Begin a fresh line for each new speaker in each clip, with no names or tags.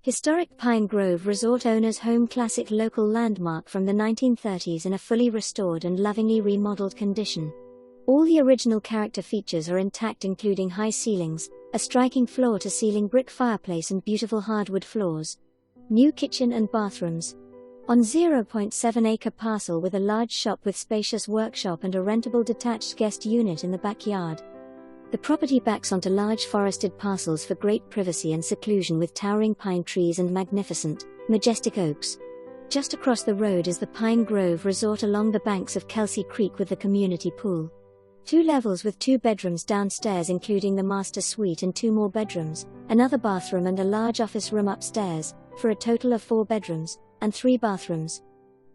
Historic Pine Grove Resort owner's home, classic local landmark from the 1930s in a fully restored and lovingly remodeled condition. All the original character features are intact, including high ceilings, a striking floor-to-ceiling brick fireplace and beautiful hardwood floors. New kitchen and bathrooms. On 0.7-acre parcel with a large shop with spacious workshop and a rentable detached guest unit in the backyard. The property backs onto large forested parcels for great privacy and seclusion with towering pine trees and magnificent, majestic oaks. Just across the road is the Pine Grove Resort along the banks of Kelsey Creek with the community pool. 2 levels with 2 bedrooms downstairs, including the master suite and 2 more bedrooms, another bathroom and a large office room upstairs, for a total of 4 bedrooms and 3 bathrooms.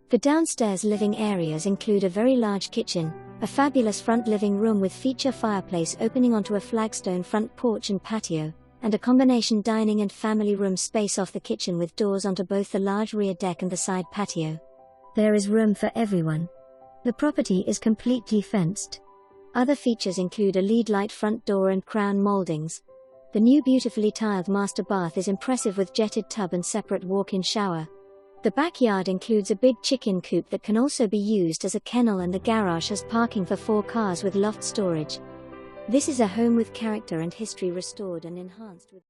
The downstairs living areas include a very large kitchen, a fabulous front living room with feature fireplace opening onto a flagstone front porch and patio, and a combination dining and family room space off the kitchen with doors onto both the large rear deck and the side patio. There is room for everyone. The property is completely fenced. Other features include a leadlight front door and crown moldings. The new beautifully tiled master bath is impressive with jetted tub and separate walk-in shower. The backyard includes a big chicken coop that can also be used as a kennel, and the garage has parking for 4 cars with loft storage. This is a home with character and history, restored and enhanced with